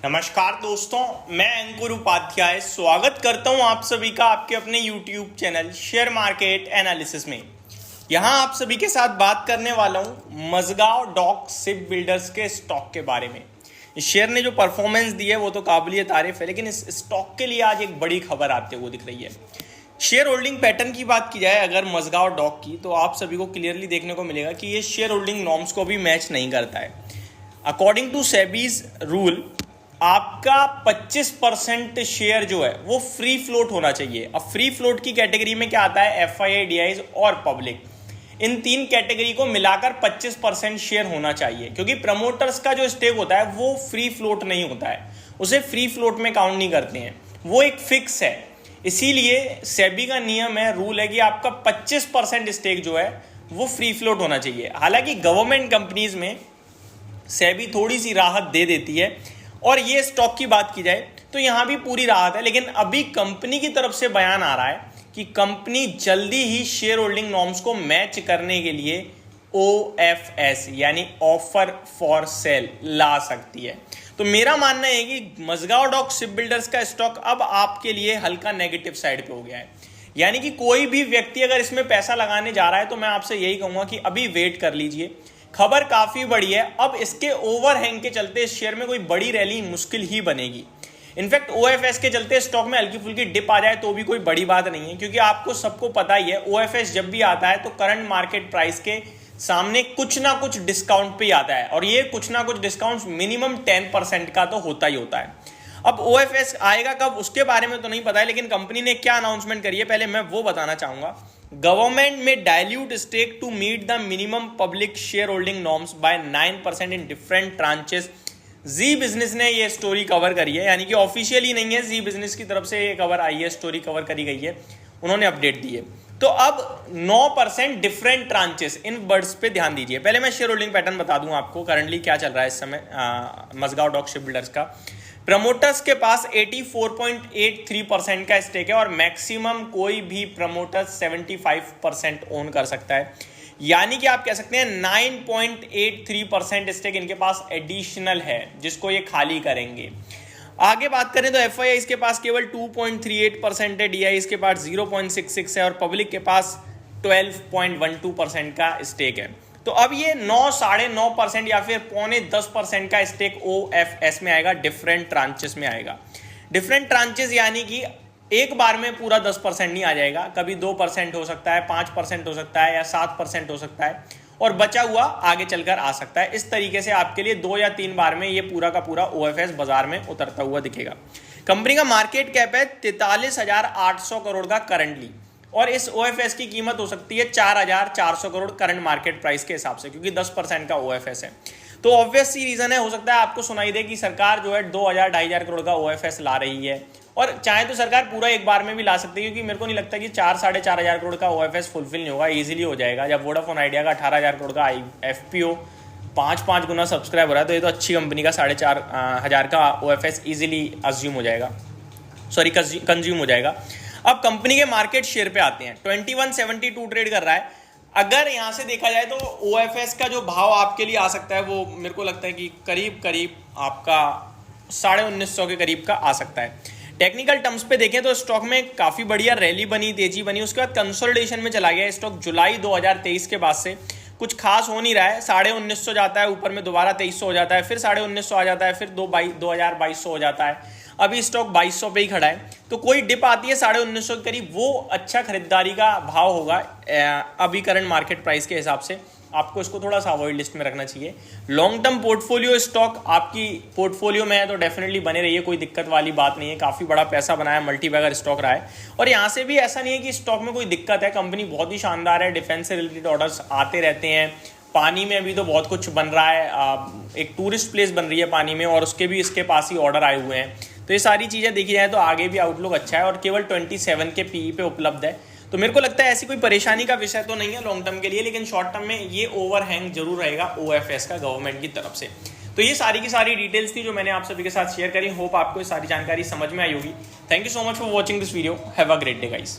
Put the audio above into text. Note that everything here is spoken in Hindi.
नमस्कार दोस्तों, मैं अंकुर उपाध्याय स्वागत करता हूं आप सभी का आपके अपने YouTube channel share market analysis में। यहां आप सभी के साथ बात करने वाला हूं मझगांव डॉक शिप बिल्डर्स के स्टॉक के बारे में। इस शेयर ने जो परफॉर्मेंस दी है वो तो काबिलिय तारीफ है, लेकिन इस स्टॉक के लिए आज एक बड़ी खबर आते हुए दिख रही है। शेयर होल्डिंग पैटर्न की बात की जाए अगर मझगांव डॉक की, तो आप सभी को क्लियरली देखने को मिलेगा कि ये शेयर होल्डिंग नॉर्म्स को भी मैच नहीं करता है। अकॉर्डिंग टू सेबीज रूल, आपका 25% शेयर जो है वो फ्री फ्लोट होना चाहिए। अब फ्री फ्लोट की कैटेगरी में क्या आता है? एफआईआई, डीआईज और पब्लिक, इन तीन कैटेगरी को मिलाकर 25% शेयर होना चाहिए, क्योंकि प्रमोटर्स का जो स्टेक होता है वो फ्री फ्लोट नहीं होता है, उसे फ्री फ्लोट में काउंट नहीं करते हैं, वो एक फिक्स है। इसीलिए सेबी का नियम है, रूल है कि आपका 25% स्टेक जो है वो फ्री फ्लोट होना चाहिए। हालांकि गवर्नमेंट कंपनीज में सेबी थोड़ी सी राहत दे देती है, और ये स्टॉक की बात की जाए तो यहां भी पूरी राहत है, लेकिन अभी कंपनी की तरफ से बयान आ रहा है कि कंपनी जल्दी ही शेयर होल्डिंग नॉर्म्स को मैच करने के लिए OFS यानी ऑफर फॉर सेल ला सकती है। तो मेरा मानना है कि मझगांव डॉक शिप बिल्डर्स का स्टॉक अब आपके लिए हल्का नेगेटिव साइड पे हो गया है। यानी कि कोई भी व्यक्ति अगर इसमें पैसा लगाने जा रहा है तो मैं आपसे यही कहूंगा कि अभी वेट कर लीजिए। खबर काफी बड़ी है, अब इसके ओवरहैंग के चलते इस शेयर में कोई बड़ी रैली मुश्किल ही बनेगी। इनफैक्ट OFS के चलते स्टॉक में हल्की फुल्की डिप आ जाए तो भी कोई बड़ी बात नहीं है, क्योंकि आपको सबको पता ही है OFS जब भी आता है तो करंट मार्केट प्राइस के सामने कुछ ना कुछ डिस्काउंट पे ही आता है, और ये कुछ ना कुछ डिस्काउंट मिनिमम 10% का तो होता ही होता है। अब OFS आएगा कब उसके बारे में तो नहीं पता है, लेकिन कंपनी ने क्या अनाउंसमेंट करी है पहले मैं वो बताना चाहूंगा। Government may dilute stake to meet the minimum public share holding norms by 9% in different tranches. Zee Business ने ये स्टोरी कवर करी है, यानी कि ऑफिशियली नहीं है, जी बिजनेस की तरफ से ये खबर आई है, स्टोरी कवर करी गई है, उन्होंने अपडेट दी है। तो अब 9% डिफरेंट ट्रांचेस, इन वर्ड्स पे ध्यान दीजिए। पहले मैं शेयर होल्डिंग पैटर्न बता दूं आपको करंटली क्या चल रहा है इस समय मझगांव डॉक शिप बिल्डर्स का। प्रमोटर्स के पास 84.83% का स्टेक है, और मैक्सिमम कोई भी प्रमोटर 75% ओन कर सकता है। यानी कि आप कह सकते हैं 9.83% स्टेक इनके पास एडिशनल है, जिसको ये खाली करेंगे। आगे बात करें तो एफआईआई इसके पास केवल 2.38% है, डीआई इसके पास 0.66 है, और पब्लिक के पास 12.12% का स्टेक है। तो अब ये 9-9.5% या फिर 9.25% का स्टेक OFS में आएगा, डिफरेंट ट्रांचेस में आएगा। डिफरेंट ट्रांचेस यानी कि एक बार में पूरा 10% नहीं आ जाएगा, कभी 2% हो सकता है, 5% हो सकता है, या 7% हो सकता है, और बचा हुआ आगे चलकर आ सकता है। इस तरीके से आपके लिए 2 या 3 बार में ये पूरा का पूरा OFS बाजार में उतरता हुआ दिखेगा। कंपनी का मार्केट कैप है 43,800 करोड़ का करंटली, और इस OFS की कीमत हो सकती है 4,400 करोड़ करंट मार्केट प्राइस के हिसाब से, क्योंकि 10% का OFS है। तो ऑब्वियस सी रीजन है, हो सकता है आपको सुनाई दे कि सरकार जो है 2,000-2,500 करोड़ का OFS ला रही है, और चाहे तो सरकार पूरा एक बार में भी ला सकती है, क्योंकि मेरे को नहीं लगता कि 4-4,500 करोड़ का OFS फुलफिल नहीं होगा, इजीली हो जाएगा। जब वोडाफोन आइडिया का 18,000 करोड़ का FPO 5 गुना सब्सक्राइब हो रहा है, तो ये तो अच्छी कंपनी का 4,500 का OFS इजीली अज्यूम हो जाएगा, सॉरी कंज्यूम हो जाएगा। अब कंपनी के मार्केट शेयर पे आते हैं। 2172 ट्रेड कर रहा है। अगर यहां से देखा जाए तो OFS का जो भाव आपके लिए आ सकता है वो मेरे को लगता है कि करीब आपका 1950 के करीब का आ सकता है। टेक्निकल टर्म्स पे देखें तो स्टॉक में काफी बढ़िया रैली बनी, तेजी बनी, उसके बाद कंसोलिडेशन में चला गया स्टॉक। जुलाई 2023 के बाद से कुछ खास हो नहीं रहा है, 1950 जाता है, ऊपर में दोबारा 2300 हो जाता है, फिर 1950 आ जाता है, फिर 2200 हो जाता है। अभी स्टॉक 2200 पे ही खड़ा है। तो कोई डिप आती है 1950 के करीब, वो अच्छा खरीदारी का भाव होगा अभी करंट मार्केट प्राइस के हिसाब से। आपको इसको थोड़ा सा अवॉइड लिस्ट में रखना चाहिए। लॉन्ग टर्म पोर्टफोलियो स्टॉक आपकी पोर्टफोलियो में है तो डेफिनेटली बने रहिए, कोई दिक्कत वाली बात नहीं है। काफ़ी बड़ा पैसा बनाया, मल्टी बैगर स्टॉक रहा है, और यहाँ से भी ऐसा नहीं है कि स्टॉक में कोई दिक्कत है। कंपनी बहुत ही शानदार है, डिफेंस से रिलेटेड ऑर्डर्स आते रहते हैं। पानी में अभी तो बहुत कुछ बन रहा है, एक टूरिस्ट प्लेस बन रही है पानी में, और उसके भी इसके पास ही ऑर्डर आए हुए हैं। तो ये सारी चीज़ें देखी जाए तो आगे भी आउटलुक अच्छा है, और केवल 27 के PE पे उपलब्ध है। तो मेरे को लगता है ऐसी कोई परेशानी का विषय तो नहीं है लॉन्ग टर्म के लिए, लेकिन शॉर्ट टर्म में ये ओवरहैंग जरूर रहेगा OFS का गवर्नमेंट की तरफ से। तो ये सारी की सारी डिटेल्स थी जो मैंने आप सभी के साथ शेयर करी। होप आपको ये सारी जानकारी समझ में आई होगी। Thank you so much for watching this video. Have a great day guys.